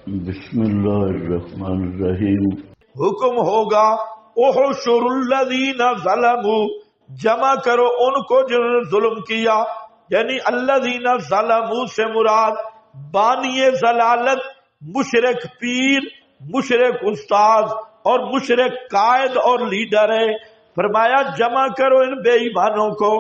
بسم اللہ الرحمن الرحیم۔ حکم ہوگا احشر الذین ظلموا، جمع کرو ان کو جنہوں نے ظلم کیا، یعنی الذین ظلموا سے مراد بانی ضلالت، مشرک پیر، مشرک استاد اور مشرک قائد اور لیڈر ہے۔ فرمایا جمع کرو ان بے ایمانوں کو،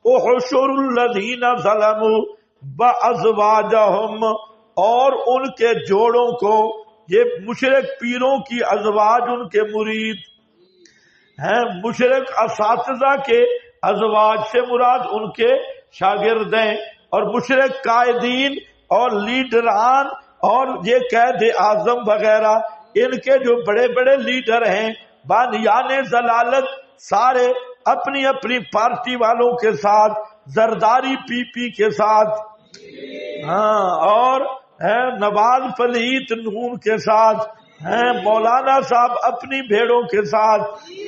احشر الذین ظلموا بازواجہم، اور ان کے جوڑوں کو، یہ مشرک پیروں کی ازواج ان کے مرید ہیں، مشرک اساتذہ کے ازواج سے مراد ان کے شاگرد ہیں، اور مشرک قائدین اور لیڈران اور یہ قائد اعظم وغیرہ ان کے جو بڑے بڑے لیڈر ہیں، بانیان ضلالت، سارے اپنی اپنی پارٹی والوں کے ساتھ، زرداری پی پی کے ساتھ، اور نواز پلیت نون کے ساتھ، مولانا صاحب اپنی بھیڑوں کے ساتھ،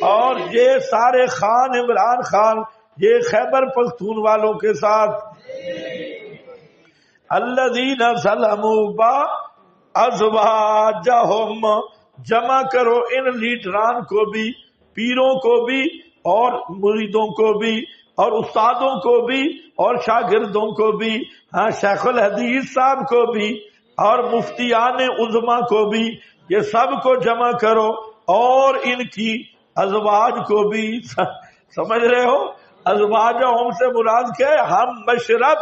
اور یہ سارے خان عمران خان یہ خیبر پختون والوں کے ساتھ۔ الذین ظلموا بازواجہم، جمع کرو ان لیڈران کو بھی، پیروں کو بھی اور مریدوں کو بھی اور استادوں کو بھی اور شاگردوں کو بھی، شیخ الحدیث صاحب کو بھی اور مفتیان عظما کو بھی، یہ سب کو جمع کرو، اور ان کی ازواج کو بھی۔ سمجھ رہے ہو؟ ازواج ہم سے مراد کیا ہے؟ ہم مشرب،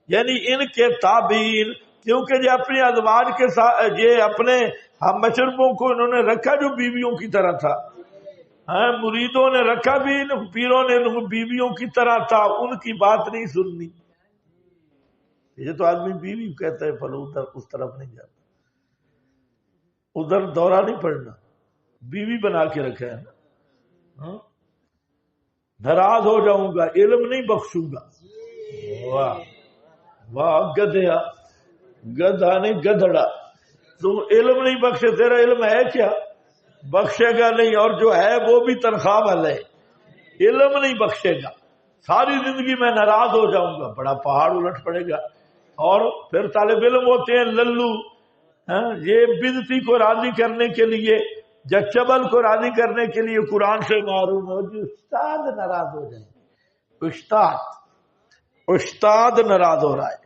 یعنی ان کے تابعین، کیونکہ یہ اپنی ازواج کے ساتھ، یہ اپنے ہم مشربوں کو انہوں نے رکھا جو بیویوں کی طرح تھا، مریدوں نے رکھا بھی، پیروں نے بیویوں کی طرح تھا، ان کی بات نہیں سننی۔ یہ تو آدمی بیوی کہتا ہے فلو ادھر اس طرف نہیں جاتا، ادھر دورہ نہیں پڑنا، بیوی بنا کے رکھا ہے نا۔ ناراض ہو جاؤں گا، علم نہیں بخشوں گا۔ واہ واہ گدھیا، گدھا نہیں گدھڑا، تم علم نہیں بخشے، تیرا علم ہے کیا؟ بخشے گا نہیں، اور جو ہے وہ بھی تنخواہ والا ہے، علم نہیں بخشے گا۔ ساری زندگی میں ناراض ہو جاؤں گا، بڑا پہاڑ الٹ پڑے گا۔ اور پھر طالب علم ہوتے ہیں للو، یہ بدعتی کو راضی کرنے کے لیے، جچبل کو راضی کرنے کے لیے قرآن سے معروم ہو، جو استاد ناراض ہو جائے، استاد ناراض ہو رہا ہے،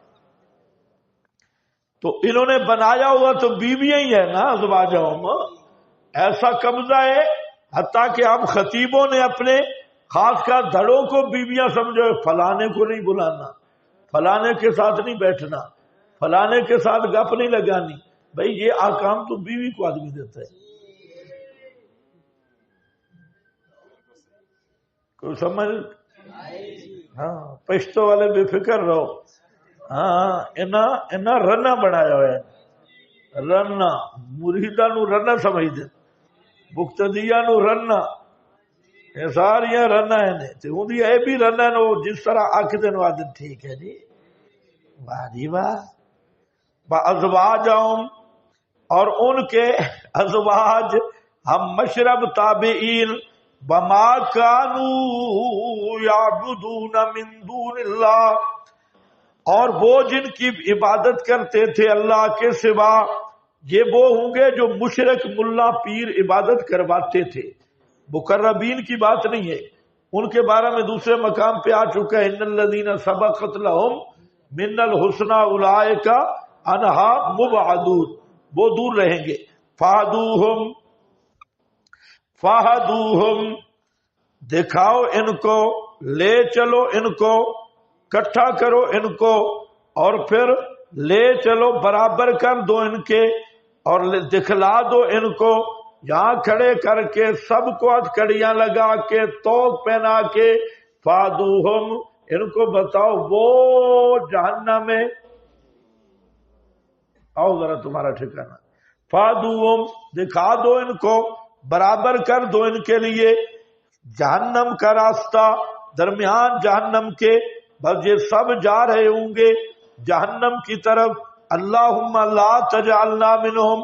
تو انہوں نے بنایا ہوا تو بیویاں ہی ہے نا ازواجہم، ایسا قبضہ ہے حتیٰ کہ ہم خطیبوں نے اپنے خاص کر دھڑوں کو بیویاں سمجھو، فلانے کو نہیں بلانا، فلانے کے ساتھ نہیں بیٹھنا، فلانے کے ساتھ گپ نہیں لگانی، بھئی یہ آکام تو بیوی کو آدمی دیتا ہے۔ کوئی سمجھ؟ پشتو والے بے فکر رہو، انہاں رنا بنایا ہوا ہے، رنا مریداں نو رنا سمجھ دے، مقتدیاں نو رنا، یہ ساریاں رنا ہے، تو اندی ہے بھی رنا نو، جس طرح آکھ دے نو آدھے ٹھیک ہے جی، واہ جی واہ۔ ازواجہم، اور ان کے ازواج، ہم مشرب تابعین، بما کانوا یعبدون من دون اللہ، اور وہ جن کی عبادت کرتے تھے اللہ کے سوا، یہ وہ ہوں گے جو مشرک ملا پیر عبادت کرواتے تھے، مقربین کی بات نہیں ہے، ان کے بارے میں دوسرے مقام پہ آ چکا ہے، ان الذین سبقت لہم من الحسنی اولئک عنہا مبعدون، وہ دور رہیں گے۔ فہدوہم، دکھاؤ ان کو، لے چلو ان کو، کٹھا کرو ان کو، اور پھر لے چلو، برابر کر دو ان کے، اور دکھلا دو ان کو، یہاں کھڑے کر کے سب کو ہتھکڑیاں لگا کے، توق پہنا کے، فہدوہم، ان کو بتاؤ وہ جہنم میں، آؤ ذرا تمہارا ٹھکانہ، فہدوہم، دکھا دو ان کو، برابر کر دو ان کے لیے جہنم کا راستہ، درمیان جہنم کے، بس یہ سب جا رہے ہوں گے جہنم کی طرف، اللہم لا تجعلنا منہم،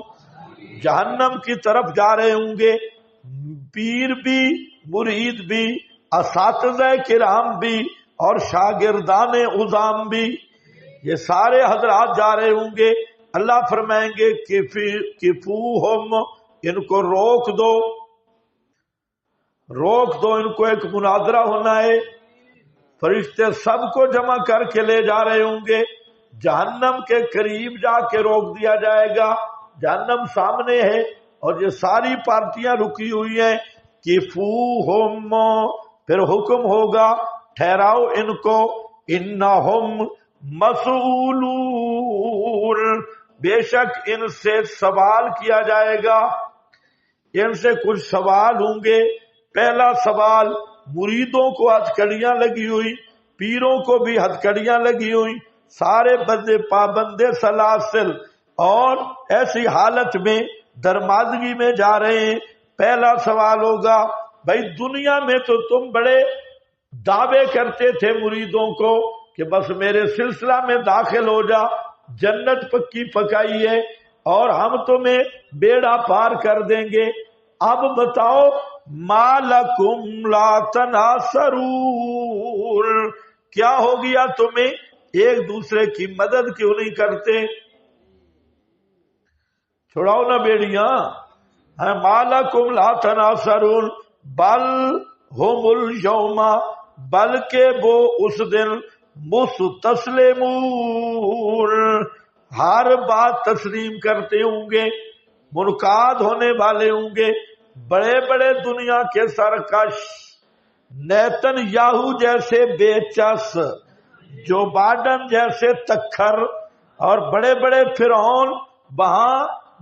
جہنم کی طرف جا رہے ہوں گے، پیر بھی، مرید بھی، اساتذہ کرام بھی، اور شاگردان عظام بھی، یہ سارے حضرات جا رہے ہوں گے اللہ فرمائیں گے کفوہم، ان کو روک دو، روک دو ان کو، ایک مناظرہ ہونا ہے، فرشتے سب کو جمع کر کے لے جا رہے ہوں گے، جہنم کے قریب جا کے روک دیا جائے گا، جہنم سامنے ہے اور یہ ساری پارٹیاں رکی ہوئی ہیں، کفوہم، پھر حکم ہوگا ٹھہراؤ ان کو، انہم مسئولون، بے شک ان سے سوال کیا جائے گا، ان سے کچھ سوال ہوں گے۔ پہلا سوال، مریدوں کو ہتھکڑیاں لگی ہوئی، پیروں کو بھی ہتھکڑیاں لگی ہوئی، سارے بندے پابندے سلاسل اور ایسی حالت میں درمادگی میں جا رہے ہیں۔ پہلا سوال ہوگا، بھائی دنیا میں تو تم بڑے دعوے کرتے تھے مریدوں کو کہ بس میرے سلسلہ میں داخل ہو جا، جنت پکی پکائی ہے اور ہم تمہیں بیڑا پار کر دیں گے، اب بتاؤ ما لکم لا تناصرون، کیا ہو گیا تمہیں ایک دوسرے کی مدد کیوں نہیں کرتے؟ چھوڑاؤ نا بیڑیاں، ما لکم لا تناصرون، بل ہم الیوم، بلکہ وہ اس دن مستسلمون، ہر بات تسلیم کرتے ہوں گے، منقاد ہونے والے ہوں گے۔ بڑے بڑے دنیا کے سرکش، نیتن یاہو جیسے بے چس، جو بائیڈن جیسے تکھر اور بڑے بڑے فرعون وہاں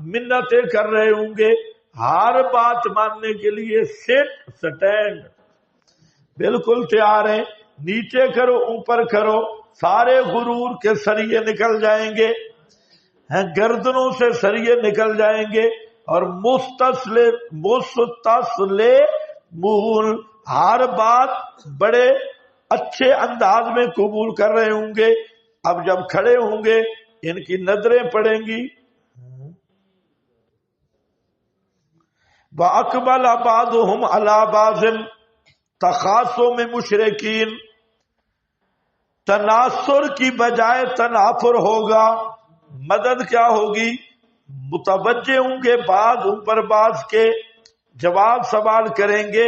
منتیں کر رہے ہوں گے، ہر بات ماننے کے لیے سٹینڈ بالکل تیار ہیں، نیچے کرو اوپر کرو، سارے غرور کے سریے نکل جائیں گے، گردنوں سے سریے نکل جائیں گے، اور مستسلمون، ہر بات بڑے اچھے انداز میں قبول کر رہے ہوں گے۔ اب جب کھڑے ہوں گے ان کی نظریں پڑیں گی، وَأَقْبَلَ بَعْضُهُمْ عَلَى بَعْضٍ، تخاصم میں مشرکین، تناصر کی بجائے تنافر ہوگا، مدد کیا ہوگی؟ متوجہ ہوں گے بعض ان پر بعض کے، جواب سوال کریں گے،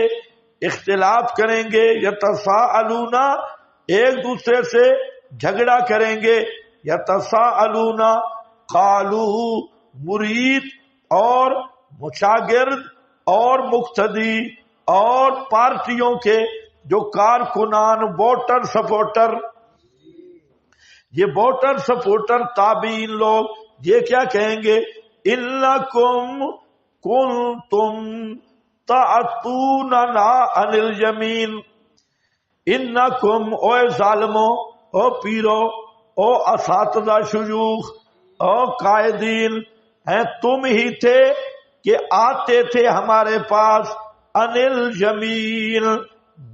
اختلاف کریں گے، یتساءلون، ایک دوسرے سے جھگڑا کریں گے، یتساءلون، قالو، مرید اور مشاگرد اور مقتدی اور پارٹیوں کے جو کارکنان، ووٹر سپورٹر، یہ ووٹر سپورٹر تابعین لوگ یہ کیا کہیں گے؟ انکم کنتم تعتوننا عن الیمین، انکم، او ظالموں، او پیرو، او اساتذہ شیوخ، او قائدین، ہیں تم ہی تھے کہ آتے تھے ہمارے پاس عن الیمین،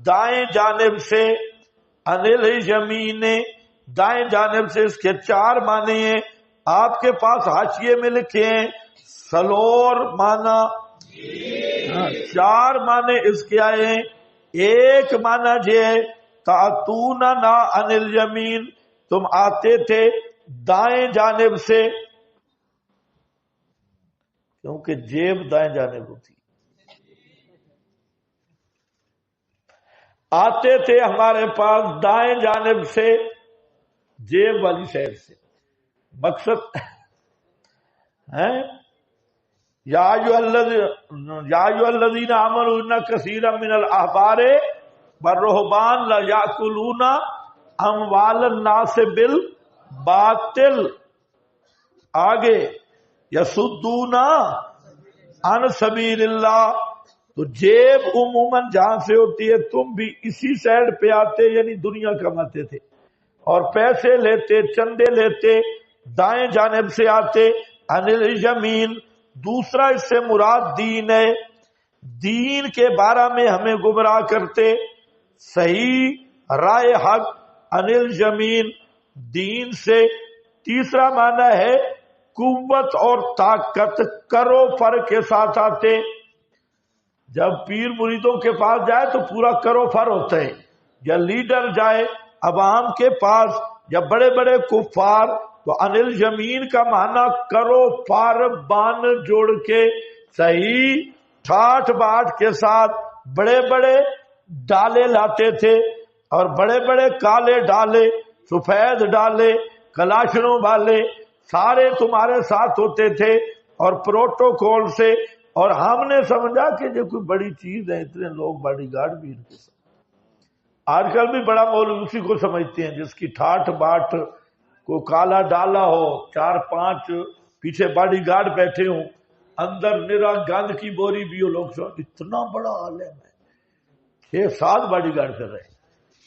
دائیں جانب سے، عن الیمین، دائیں جانب سے، اس کے چار معنی ہیں، آپ کے پاس حاشیے میں لکھے ہیں، سلور معنی، چار معنی اس کے آئے ہیں۔ ایک معنی یہ ہے تعتوننا عن الیمین، تم آتے تھے دائیں جانب سے، کیونکہ جیب دائیں جانب ہوتی، آتے تھے ہمارے پاس دائیں جانب سے، جیب والی سائڈ سے، مقصد ہے یا ایھا الذین آمنوا ان کثیرا من الاحبار والرہبان لیأکلون اموال الناس بالباطل، آگے یصدون عن سبیل اللہ، تو جیب عموماً جہاں سے ہوتی ہے تم بھی اسی سائڈ پہ آتے، یعنی دنیا کماتے تھے اور پیسے لیتے، چندے لیتے، دائیں جانب سے آتے، عن الیمین۔ دوسرا اس سے مراد دین ہے، دین کے بارے میں ہمیں گمراہ کرتے، صحیح رائے حق، عن الیمین، دین سے۔ تیسرا معنی ہے قوت اور طاقت، کرو فر کے ساتھ آتے، جب پیر مریدوں کے پاس جائے تو پورا کرو فر ہوتا ہے، یا لیڈر جائے عوام کے پاس، یا بڑے بڑے کفار تو انل یمین کا معنی کرو فار بان جوڑ کے صحیح ٹھاٹ باٹ کے ساتھ بڑے بڑے ڈالے لاتے تھے اور بڑے بڑے کالے ڈالے سفید ڈالے کلاشنوں والے سارے تمہارے ساتھ ہوتے تھے اور پروٹوکول سے، اور ہم نے سمجھا کہ یہ کوئی بڑی چیز ہے، اتنے لوگ باڈی گارڈ بھی ان کے ساتھ۔ آج کل بھی بڑا مولوی اسی کو سمجھتے ہیں جس کی ٹھاٹ باٹ کو کالا ڈالا ہو، 4-5 پیچھے باڈی گارڈ بیٹھے ہوں، اندر نرا گند کی بوری بھی ہو، لوگ سمجھتے اتنا بڑا عالم ہے، 6-7 باڈی گارڈ کر رہے ہیں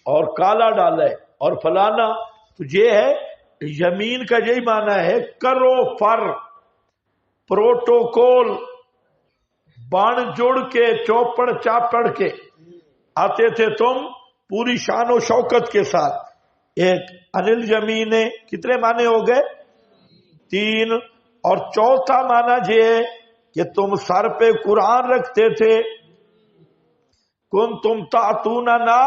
اور کالا ڈالا ہے اور فلانا۔ تو یہ ہے یمین کا یہی معنی ہے کرو فر، پروٹوکول، بان جوڑ کے چوپڑ چاپڑ کے آتے تھے تم پوری شان و شوکت کے ساتھ۔ ایک انل یمین کتنے معنی ہو گئے؟ 3۔ اور چوتھا معنی یہ ہے کہ تم سر پہ قرآن رکھتے تھے، کن تم تعتوننا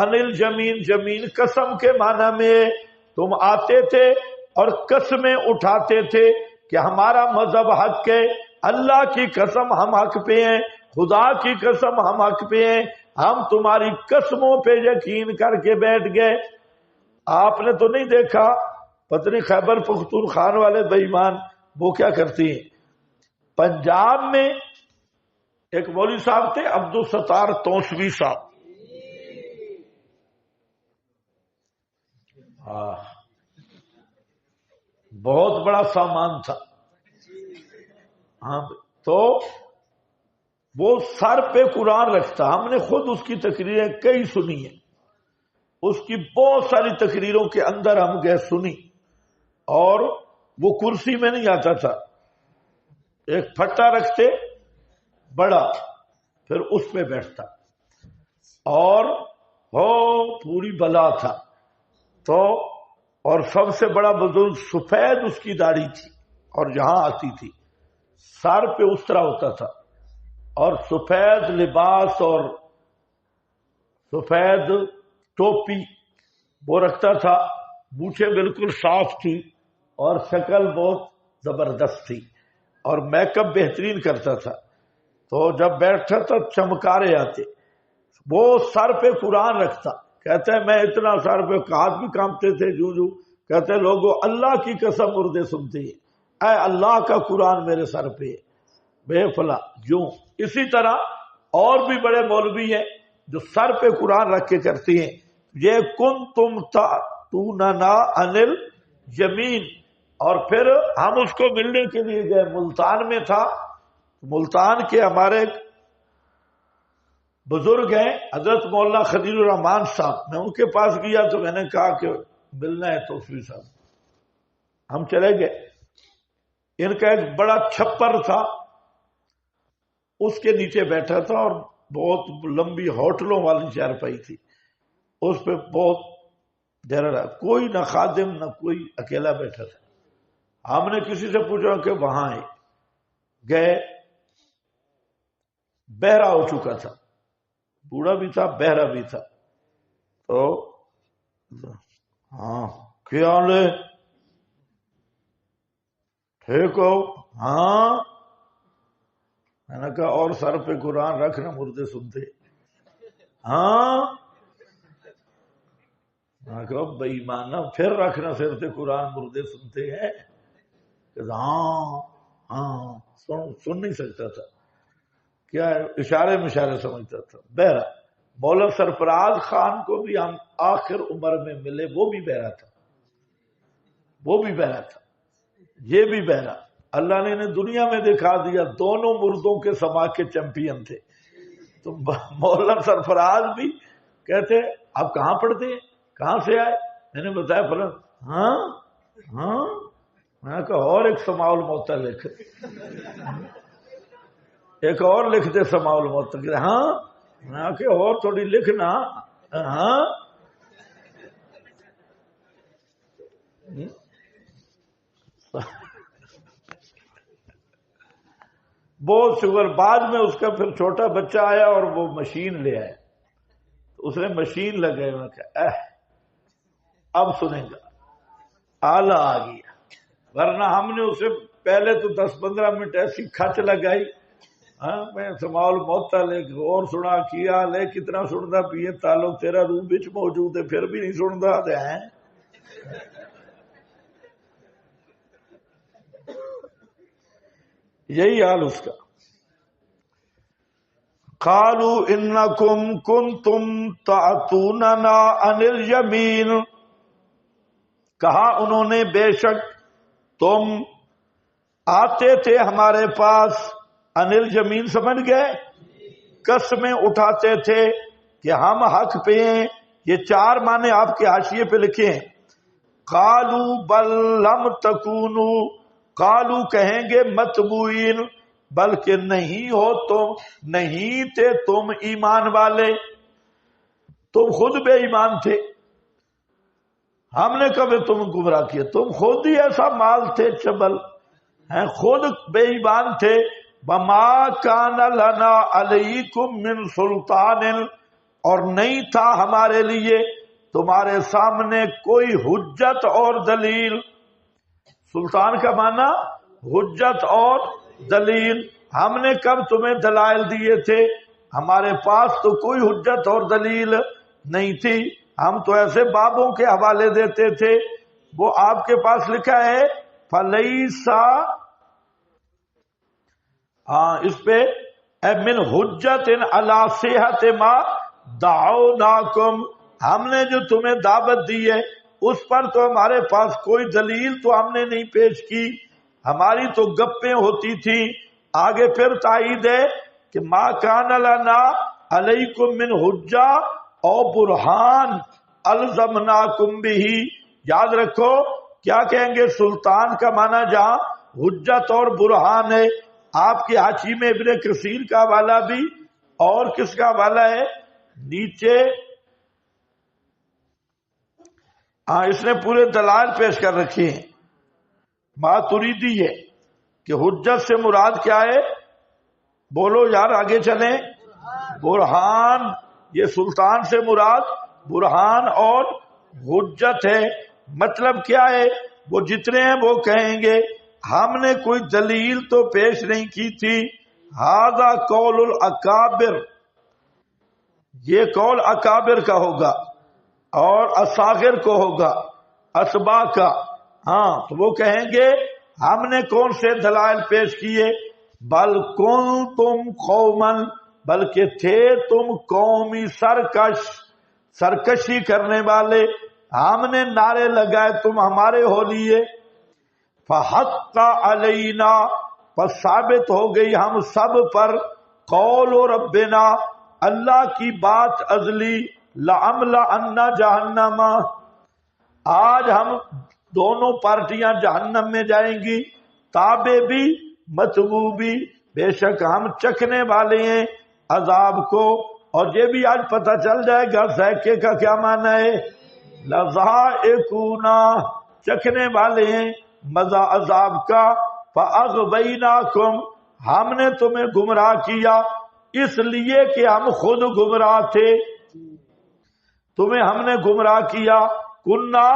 انل یمین، یمین قسم کے معنی میں تم آتے تھے اور قسمیں اٹھاتے تھے کہ ہمارا مذہب حق ہے، اللہ کی قسم ہم حق پہ ہیں، خدا کی قسم ہم حق پہ ہیں، ہم تمہاری قسموں پہ یقین کر کے بیٹھ گئے۔ آپ نے تو نہیں دیکھا پتنی خیبر پختونخوا والے بے ایمان وہ کیا کرتی ہیں؟ پنجاب میں ایک مولوی صاحب تھے عبدالستار توسوی صاحب، بہت بڑا سامان تھا، ہاں، تو وہ سر پہ قرآن رکھتا۔ ہم نے خود اس کی تقریریں کئی سنی ہیں، اس کی بہت ساری تقریروں کے اندر ہم گئے سنی، اور وہ کرسی میں نہیں آتا تھا، ایک پھٹا رکھتے بڑا، پھر اس پہ بیٹھتا، اور ہو پوری بلا تھا تو، اور سب سے بڑا بزرگ سفید اس کی داڑھی تھی اور یہاں آتی تھی، سر پہ اس طرح ہوتا تھا اور سفید لباس اور سفید ٹوپی وہ رکھتا تھا، مونچھیں بالکل صاف تھی اور شکل بہت زبردست تھی اور میک اپ بہترین کرتا تھا۔ تو جب بیٹھتا تھا چمکارے آتے، وہ سر پہ قرآن رکھتا، کہتے ہیں میں اتنا سر پہ ہاتھ بھی کانپتے تھے جو کہتے ہیں لوگوں اللہ کی قسم مردے سنتے ہیں، اے اللہ کا قرآن میرے سر پہ بے فلا یوں۔ اسی طرح اور بھی بڑے مولوی ہیں جو سر پہ قرآن رکھ کے کرتے ہیں۔ یہ کن تم تعتوننا انل یمین، اور پھر ہم اس کو ملنے کے لیے گئے، ملتان میں تھا، ملتان کے ہمارے بزرگ ہیں حضرت مولانا خلیل الرحمان صاحب، میں ان کے پاس گیا تو میں نے کہا کہ ملنا ہے توسوی صاحب، ہم چلے گئے۔ ان کا ایک بڑا چھپر تھا، اس کے نیچے بیٹھا تھا اور بہت لمبی ہوٹلوں والی چارپائی تھی، اس پہ بہت دیر رہا، کوئی نہ خادم نہ کوئی، اکیلا بیٹھا تھا۔ ہم نے کسی سے پوچھا کہ وہاں ہے، گئے، بہرا ہو چکا تھا، بوڑھا بھی تھا بہرا بھی تھا، تو ہاں کیا حال ہے، ٹھیک ہو؟ ہاں، میں نے کہا اور سر پہ قرآن رکھنا مردے سنتے؟ ہاں، میں نے کہا بے ایمانہ پھر رکھنا سر پہ قرآن مردے سنتے ہیں؟ ہاں ہاں، سن نہیں سکتا تھا، کیا اشارے مشارے سمجھتا تھا۔ بہرا مولا سرفراز خان کو بھی ہم آخر عمر میں ملے، وہ بھی بہرا تھا، وہ بھی بہرا تھا، یہ بھی بہرا۔ اللہ نے انہیں دنیا میں دکھا دیا، دونوں مردوں کے سما کے چیمپئن تھے۔ تو مولانا سرفراز بھی کہتے آپ کہاں پڑھتے ہیں، کہاں سے آئے؟ میں نے بتایا فلاں۔ ہاں ہاں، میں نے کہا اور ایک سماع الموتیٰ لکھ، ایک اور لکھ دے سماع الموتیٰ۔ ہاں، میں نے کہا اور تھوڑی لکھنا۔ ہاں، بہت شکر۔ بعد میں اس کا پھر چھوٹا بچہ آیا اور وہ مشین لے آیا، اس نے مشین لگائی، میں کہا اب سنیں گا، آلہ آ گیا، ورنہ ہم نے اسے پہلے تو 10-15 منٹ ایسی کھچ لگائی، ہاں میں سماول موتا لے اور سنا کیا لے کتنا سنتا پیے تعلق تیرا روح بچ موجود ہے پھر بھی نہیں سنتا ہے۔ یہی حال اس کا۔ قالوا انکم کنتم تعتوننا عن الیمین، کہا انہوں نے بے شک تم آتے تھے ہمارے پاس، عن الیمین سمجھ گئے، قسمیں اٹھاتے تھے کہ ہم حق پہ ہیں۔ یہ 4 معنی آپ کے حاشیے پہ لکھے ہیں۔ قالوا بل لم تکونوا، قالوا کہیں گے متبوئین، بلکہ نہیں ہو تم، نہیں تھے تم ایمان والے، تم خود بے ایمان تھے، ہم نے کبھی تم گمراہ کیا، تم خود ہی ایسا مال تھے چبل ہیں، خود بے ایمان تھے۔ وما کان لنا علیکم من سلطان، اور نہیں تھا ہمارے لیے تمہارے سامنے کوئی حجت اور دلیل۔ سلطان کا معنی حجت اور دلیل، ہم نے کب تمہیں دلائل دیے تھے؟ ہمارے پاس تو کوئی حجت اور دلیل نہیں تھی، ہم تو ایسے بابوں کے حوالے دیتے تھے۔ وہ آپ کے پاس لکھا ہے فلیسا، اس پہ من حجت علی صحت ما دعوناکم، ہم نے جو تمہیں دعوت دی ہے اس پر تو ہمارے پاس کوئی دلیل تو ہم نے نہیں پیش کی، ہماری تو گپیں ہوتی تھی۔ آگے پھر تائید ہے کہ ما کان لنا علیکم من حجہ او برہان الزمناکم بہ، یاد رکھو کیا کہیں گے، سلطان کا معنی جہاں حجت اور برہان ہے۔ آپ کے حاشی میں ابن کثیر کا حوالہ بھی، اور کس کا حوالہ ہے نیچے، اس نے پورے دلائل پیش کر رکھے ہیں۔ ماتریدی ہے کہ حجت سے مراد کیا ہے، بولو یار آگے چلیں، برہان، یہ سلطان سے مراد برہان اور حجت ہے۔ مطلب کیا ہے، وہ جتنے ہیں وہ کہیں گے ہم نے کوئی دلیل تو پیش نہیں کی تھی۔ ھذا قول الاکابر، یہ قول اکابر کا ہوگا اور اصاغر کو ہوگا، اتباع کا۔ ہاں تو وہ کہیں گے ہم نے کون سے دلائل پیش کیے، بل کنتم قوما، بلکہ تھے تم قومی سرکشی کرنے والے، ہم نے نعرے لگائے تم ہمارے ہو لیے۔ فحق علینا، پس ثابت ہو گئی ہم سب پر، قول ربنا، اللہ کی بات ازلی، لَأَمْلَأَنَّ جہنم، آج ہم دونوں پارٹیاں جہنم میں جائیں گی، تابع بھی متبوع بھی، بے شک ہم چکھنے والے ہیں عذاب کو۔ اور یہ بھی آج پتہ چل جائے گا ذائقے کا کیا معنی ہے، لَذَائِقُونَ، چکھنے والے ہیں مزہ عذاب کا۔ فَأَغْوَيْنَاكُمْ، ہم نے تمہیں گمراہ کیا اس لیے کہ ہم خود گمراہ تھے، تمہیں ہم نے گمراہ کیا، کُنَّا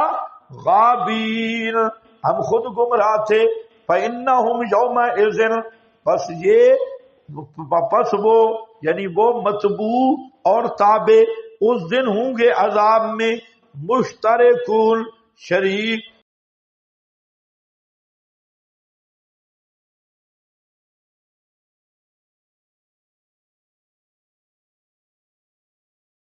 غابین، ہم خود گمراہ تھے۔ فَإِنَّهُمْ يَوْمَئِذٍ، پس وہ یعنی وہ متبوع اور تابع اس دن ہوں گے عذاب میں، مشترکون، شریک،